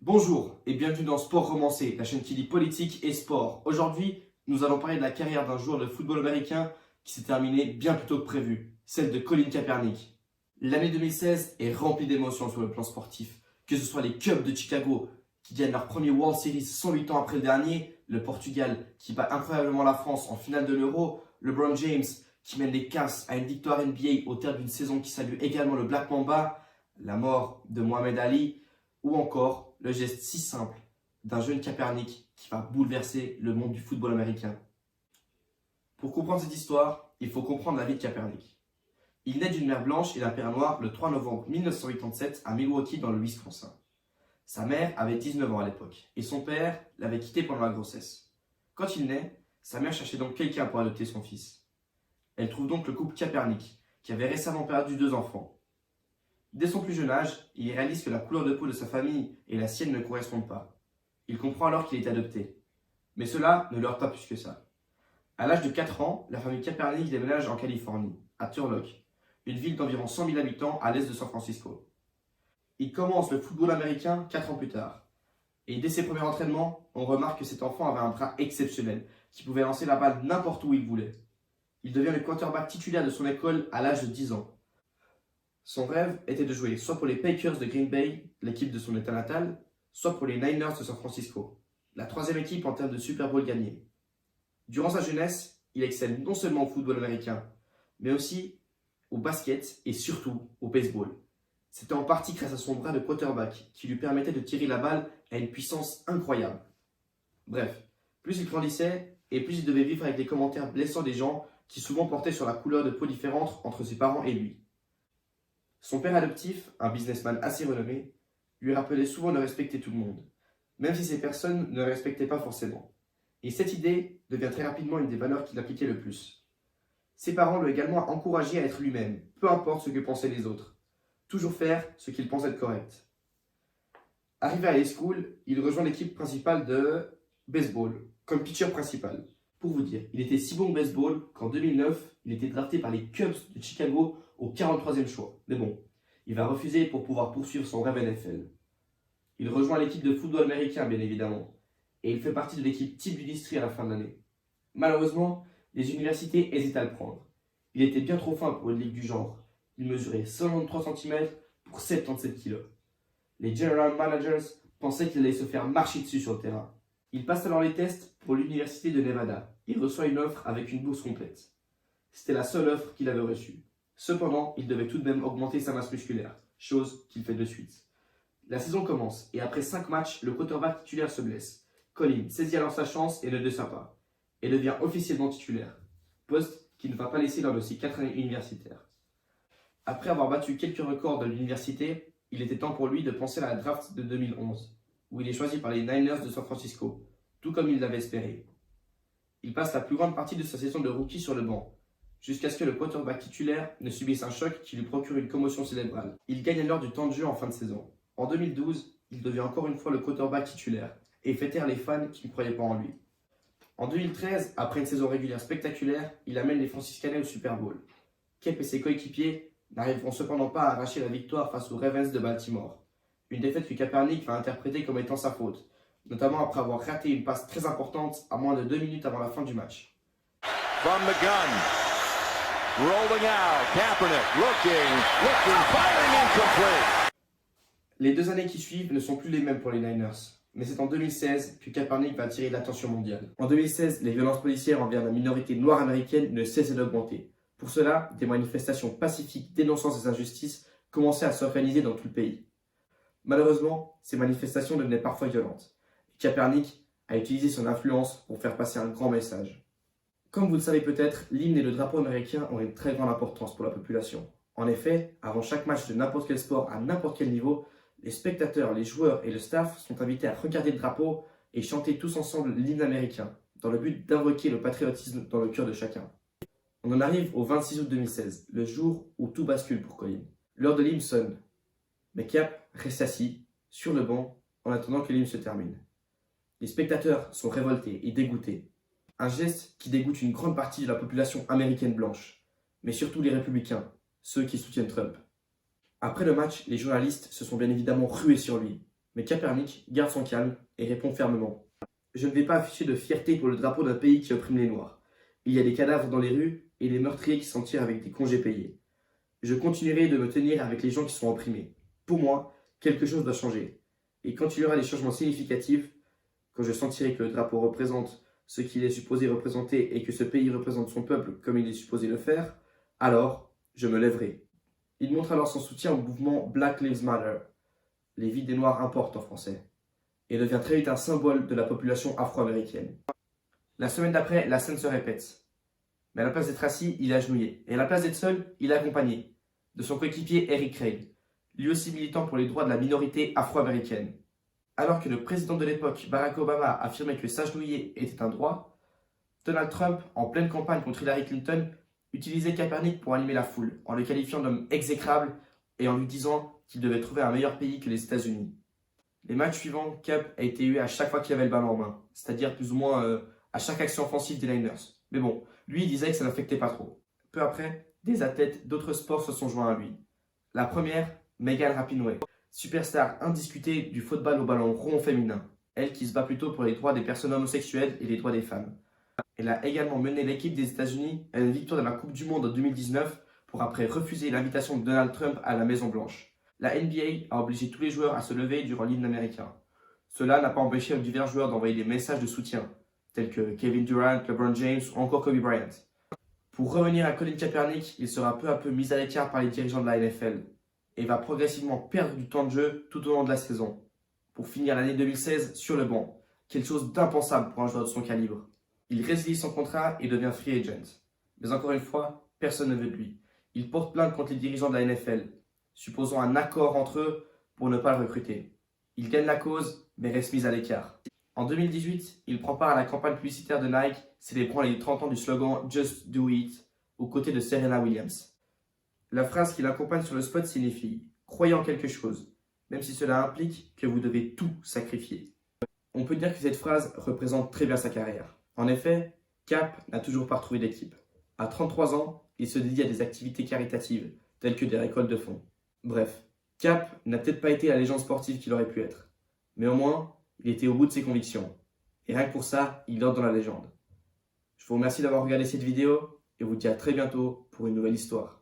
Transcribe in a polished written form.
Bonjour et bienvenue dans Sport Romancé, la chaîne qui lit politique et sport. Aujourd'hui, nous allons parler de la carrière d'un joueur de football américain qui s'est terminée bien plus tôt que prévu, celle de Colin Kaepernick. L'année 2016 est remplie d'émotions sur le plan sportif, que ce soit les Cubs de Chicago qui gagnent leur premier World Series 108 ans après le dernier, le Portugal qui bat incroyablement la France en finale de l'Euro, LeBron James qui mène les Cavs à une victoire NBA au terme d'une saison qui salue également le Black Mamba, la mort de Mohamed Ali, ou encore le geste si simple d'un jeune Kaepernick qui va bouleverser le monde du football américain. Pour comprendre cette histoire, il faut comprendre la vie de Kaepernick. Il naît d'une mère blanche et d'un père noir le 3 novembre 1987 à Milwaukee dans le Wisconsin. Sa mère avait 19 ans à l'époque et son père l'avait quitté pendant la grossesse. Quand il naît, sa mère cherchait donc quelqu'un pour adopter son fils. Elle trouve donc le couple Kaepernick qui avait récemment perdu 2 enfants. Dès son plus jeune âge, il réalise que la couleur de peau de sa famille et la sienne ne correspondent pas. Il comprend alors qu'il est adopté. Mais cela ne l'heurte pas plus que ça. À l'âge de 4 ans, la famille Kaepernick déménage en Californie, à Turlock, une ville d'environ 100 000 habitants à l'est de San Francisco. Il commence le football américain 4 ans plus tard. Et dès ses premiers entraînements, on remarque que cet enfant avait un bras exceptionnel, qui pouvait lancer la balle n'importe où il voulait. Il devient le quarterback titulaire de son école à l'âge de 10 ans. Son rêve était de jouer soit pour les Packers de Green Bay, l'équipe de son état natal, soit pour les Niners de San Francisco, la 3e équipe en termes de Super Bowl gagné. Durant sa jeunesse, il excelle non seulement au football américain, mais aussi au basket et surtout au baseball. C'était en partie grâce à son bras de quarterback qui lui permettait de tirer la balle à une puissance incroyable. Bref, plus il grandissait et plus il devait vivre avec les commentaires blessants des gens qui souvent portaient sur la couleur de peau différente entre ses parents et lui. Son père adoptif, un businessman assez renommé, lui rappelait souvent de respecter tout le monde, même si ces personnes ne le respectaient pas forcément. Et cette idée devient très rapidement une des valeurs qu'il appliquait le plus. Ses parents l'ont également encouragé à être lui-même, peu importe ce que pensaient les autres. Toujours faire ce qu'il pensait être correct. Arrivé à high school, il rejoint l'équipe principale de baseball, comme pitcher principal. Pour vous dire, il était si bon au baseball qu'en 2009, il était drafté par les Cubs de Chicago au 43e choix. Mais bon, il va refuser pour pouvoir poursuivre son rêve NFL. Il rejoint l'équipe de football américain, bien évidemment, et il fait partie de l'équipe type du district à la fin de l'année. Malheureusement, les universités hésitent à le prendre. Il était bien trop fin pour une ligue du genre. Il mesurait 193 cm pour 77 kg. Les general managers pensaient qu'il allait se faire marcher dessus sur le terrain. Il passe alors les tests pour l'université de Nevada. Il reçoit une offre avec une bourse complète. C'était la seule offre qu'il avait reçue. Cependant, il devait tout de même augmenter sa masse musculaire, chose qu'il fait de suite. La saison commence et après 5 matchs, le quarterback titulaire se blesse. Colin saisit alors sa chance et ne descend pas, et devient officiellement titulaire, poste qu'il ne va pas laisser lors de ses 4 années universitaires. Après avoir battu quelques records de l'université, il était temps pour lui de penser à la draft de 2011, où il est choisi par les Niners de San Francisco, tout comme il l'avait espéré. Il passe la plus grande partie de sa saison de rookie sur le banc, jusqu'à ce que le quarterback titulaire ne subisse un choc qui lui procure une commotion cérébrale. Il gagne alors du temps de jeu en fin de saison. En 2012, il devient encore une fois le quarterback titulaire et fait taire les fans qui ne croyaient pas en lui. En 2013, après une saison régulière spectaculaire, il amène les Franciscanais au Super Bowl. Kep et ses coéquipiers n'arriveront cependant pas à arracher la victoire face aux Ravens de Baltimore. Une défaite que Kaepernick va interpréter comme étant sa faute, notamment après avoir raté une passe très importante à moins de 2 minutes avant la fin du match. From the gun, rolling out, Kaepernick, looking, firing incomplete. Les 2 années qui suivent ne sont plus les mêmes pour les Niners, mais c'est en 2016 que Kaepernick va attirer l'attention mondiale. En 2016, les violences policières envers la minorité noire américaine ne cessaient d'augmenter. Pour cela, des manifestations pacifiques dénonçant ces injustices commençaient à s'organiser dans tout le pays. Malheureusement, ces manifestations devenaient parfois violentes. Kaepernick a utilisé son influence pour faire passer un grand message. Comme vous le savez peut-être, l'hymne et le drapeau américain ont une très grande importance pour la population. En effet, avant chaque match de n'importe quel sport à n'importe quel niveau, les spectateurs, les joueurs et le staff sont invités à regarder le drapeau et chanter tous ensemble l'hymne américain, dans le but d'invoquer le patriotisme dans le cœur de chacun. On en arrive au 26 août 2016, le jour où tout bascule pour Colin. L'heure de l'hymne sonne, mais Cap reste assis, sur le banc, en attendant que l'hymne se termine. Les spectateurs sont révoltés et dégoûtés. Un geste qui dégoûte une grande partie de la population américaine blanche, mais surtout les républicains, ceux qui soutiennent Trump. Après le match, les journalistes se sont bien évidemment rués sur lui, Mais Kaepernick garde son calme et répond fermement. Je ne vais pas afficher de fierté pour le drapeau d'un pays qui opprime les Noirs. Il y a des cadavres dans les rues et des meurtriers qui s'en tirent avec des congés payés. Je continuerai de me tenir avec les gens qui sont opprimés. Pour moi, quelque chose doit changer. Et quand il y aura des changements significatifs, quand je sentirai que le drapeau représente ce qu'il est supposé représenter et que ce pays représente son peuple comme il est supposé le faire, alors je me lèverai. Il montre alors son soutien au mouvement Black Lives Matter, les vies des Noirs importent en français, et devient très vite un symbole de la population afro-américaine. La semaine d'après, la scène se répète. Mais à la place d'être assis, il est agenouillé. Et à la place d'être seul, il est accompagné de son coéquipier Eric Craig, lui aussi militant pour les droits de la minorité afro-américaine. Alors que le président de l'époque, Barack Obama, affirmait que s'agenouiller était un droit, Donald Trump, en pleine campagne contre Hillary Clinton, utilisait Kaepernick pour animer la foule, en le qualifiant d'homme exécrable et en lui disant qu'il devait trouver un meilleur pays que les États-Unis. Les matchs suivants, Cap a été hué à chaque fois qu'il avait le ballon en main, c'est-à-dire plus ou moins à chaque action offensive des Niners. Mais bon, lui il disait que ça n'affectait pas trop. Peu après, des athlètes d'autres sports se sont joints à lui. La première, Megan Rapinoe, superstar indiscutée du football au ballon rond féminin. Elle qui se bat plutôt pour les droits des personnes homosexuelles et les droits des femmes. Elle a également mené l'équipe des États-Unis à une victoire de la Coupe du Monde en 2019 pour après refuser l'invitation de Donald Trump à la Maison-Blanche. La NBA a obligé tous les joueurs à se lever durant l'hymne américain. Cela n'a pas empêché divers joueurs d'envoyer des messages de soutien, tels que Kevin Durant, LeBron James ou encore Kobe Bryant. Pour revenir à Colin Kaepernick, il sera peu à peu mis à l'écart par les dirigeants de la NFL et va progressivement perdre du temps de jeu tout au long de la saison, pour finir l'année 2016 sur le banc, quelque chose d'impensable pour un joueur de son calibre. Il résilie son contrat et devient free agent. Mais encore une fois, personne ne veut de lui. Il porte plainte contre les dirigeants de la NFL, supposant un accord entre eux pour ne pas le recruter. Il gagne la cause, mais reste mis à l'écart. En 2018, il prend part à la campagne publicitaire de Nike, célébrant les 30 ans du slogan Just Do It, aux côtés de Serena Williams. La phrase qui l'accompagne sur le spot signifie « Croyez en quelque chose, même si cela implique que vous devez tout sacrifier ». On peut dire que cette phrase représente très bien sa carrière. En effet, Cap n'a toujours pas retrouvé d'équipe. À 33 ans, il se dédie à des activités caritatives, telles que des récoltes de fonds. Bref, Cap n'a peut-être pas été la légende sportive qu'il aurait pu être. Mais au moins, il était au bout de ses convictions. Et rien que pour ça, il entre dans la légende. Je vous remercie d'avoir regardé cette vidéo et vous dis à très bientôt pour une nouvelle histoire.